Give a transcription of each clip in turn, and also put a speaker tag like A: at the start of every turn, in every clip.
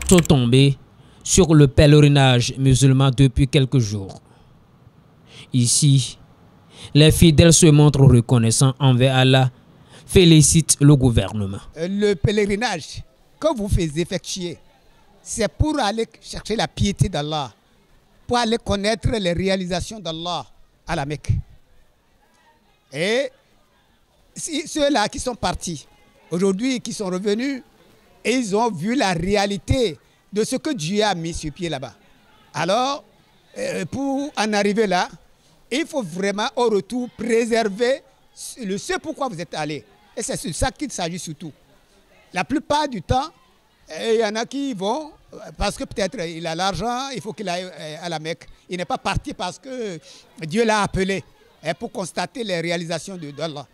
A: sont tombés sur le pèlerinage musulman depuis quelques jours. Ici, les fidèles se montrent reconnaissants envers Allah, félicitent le gouvernement.
B: Le pèlerinage que vous faites effectuer, c'est pour aller chercher la piété d'Allah, pour aller connaître les réalisations d'Allah à la Mecque. Et ceux-là qui sont partis, aujourd'hui qui sont revenus, et ils ont vu la réalité de ce que Dieu a mis sur pied là-bas. Alors, pour en arriver là, il faut vraiment au retour préserver ce pourquoi vous êtes allés. Et c'est sur ça qu'il s'agit surtout. La plupart du temps, il y en a qui vont, parce que peut-être il a l'argent, il faut qu'il aille à la Mecque. Il n'est pas parti parce que Dieu l'a appelé pour constater les réalisations d'Allah.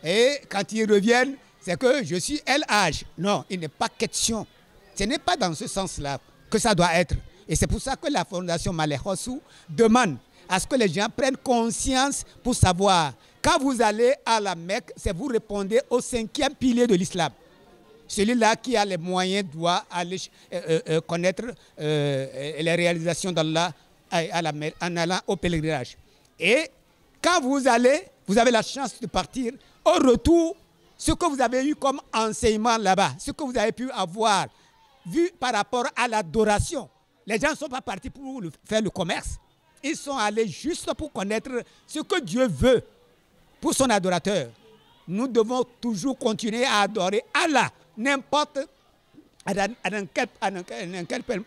B: Et quand ils reviennent, c'est que je suis El Hadj. Non, il n'est pas question. Ce n'est pas dans ce sens-là que ça doit être. Et c'est pour ça que la Fondation Malek Hossou demande à ce que les gens prennent conscience pour savoir. Quand vous allez à la Mecque, c'est vous répondez au 5e pilier de l'islam. Celui-là qui a les moyens doit aller connaître les réalisations d'Allah en allant au pèlerinage. Et quand vous allez, vous avez la chance de partir. Au retour, ce que vous avez eu comme enseignement là-bas, ce que vous avez pu avoir vu par rapport à l'adoration, les gens ne sont pas partis pour faire le commerce. Ils sont allés juste pour connaître ce que Dieu veut pour son adorateur. Nous devons toujours continuer à adorer Allah, n'importe à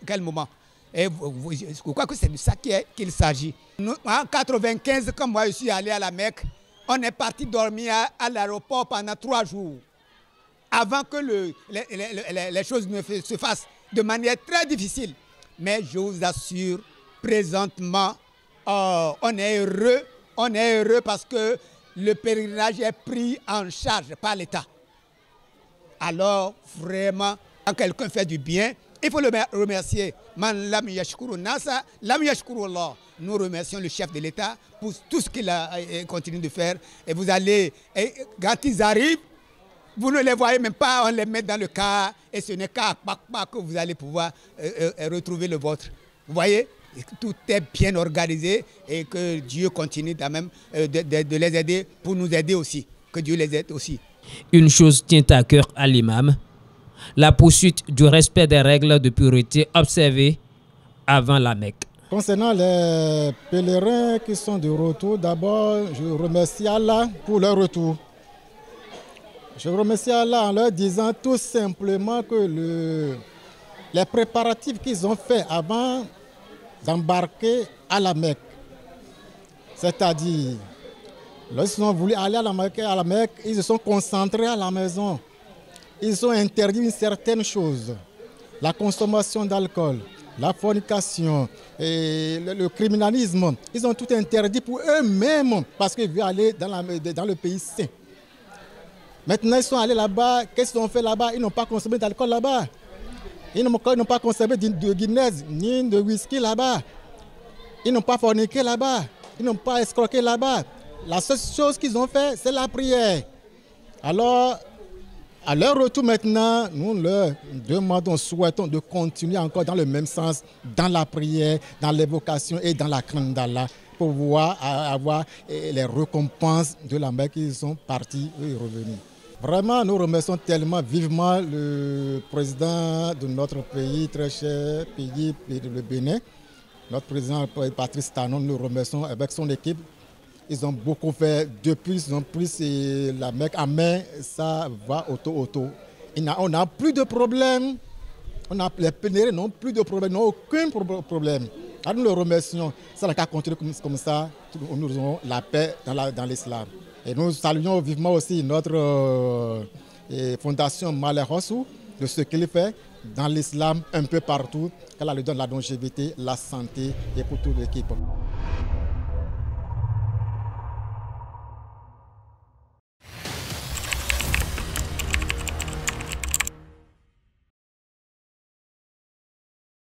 B: quel moment. Et je crois que c'est de ça qu'il s'agit. En 1995, quand moi je suis allé à la Mecque, on est parti dormir à l'aéroport pendant 3 jours. Avant que les choses ne se fassent de manière très difficile. Mais je vous assure, présentement, on est heureux parce que le pèlerinage est pris en charge par l'État. Alors, vraiment, quand quelqu'un fait du bien, il faut le remercier. Nous remercions le chef de l'État pour tout ce qu'il a continué de faire. Et vous allez, quand ils arrivent, vous ne les voyez même pas, on les met dans le car et ce n'est qu'à Pakpa que vous allez pouvoir retrouver le vôtre. Vous voyez, tout est bien organisé et que Dieu continue quand même de les aider pour nous aider aussi. Que Dieu les aide aussi.
A: Une chose tient à cœur à l'imam, la poursuite du respect des règles de pureté observées avant la Mecque.
C: Concernant les pèlerins qui sont de retour, d'abord je remercie Allah pour leur retour. Je remercie Allah en leur disant tout simplement que les préparatifs qu'ils ont faits avant d'embarquer à la Mecque, c'est-à-dire, lorsqu'ils ont voulu aller à la Mecque, ils se sont concentrés à la maison. Ils ont interdit une certaine chose, la consommation d'alcool, la fornication, et le criminalisme. Ils ont tout interdit pour eux-mêmes parce qu'ils veulent aller dans le pays saint. Maintenant, ils sont allés là-bas. Qu'est-ce qu'ils ont fait là-bas? Ils n'ont pas consommé d'alcool là-bas. Ils n'ont pas consommé de Guinness ni de whisky là-bas. Ils n'ont pas forniqué là-bas. Ils n'ont pas escroqué là-bas. La seule chose qu'ils ont fait, c'est la prière. Alors, à leur retour maintenant, nous leur demandons, souhaitons de continuer encore dans le même sens, dans la prière, dans l'évocation et dans la crainte d'Allah, pour pouvoir avoir les récompenses de la Mecque qui sont partis et revenus. Vraiment, nous remercions tellement vivement le président de notre pays, très cher pays, le Bénin, notre président Patrice Talon, nous le remercions avec son équipe. Ils ont beaucoup fait depuis, ils ont pris la Mecque en main, ça va auto. On n'a plus de problème, les pèlerins n'ont plus de problème, n'ont aucun problème. Alors nous le remercions, ça n'a qu'à continuer comme ça, nous aurons la paix dans l'islam. Et nous saluons vivement aussi notre fondation Malek Hossou de ce qu'il fait dans l'islam un peu partout, qu'elle lui donne la longévité, la santé et pour toute l'équipe.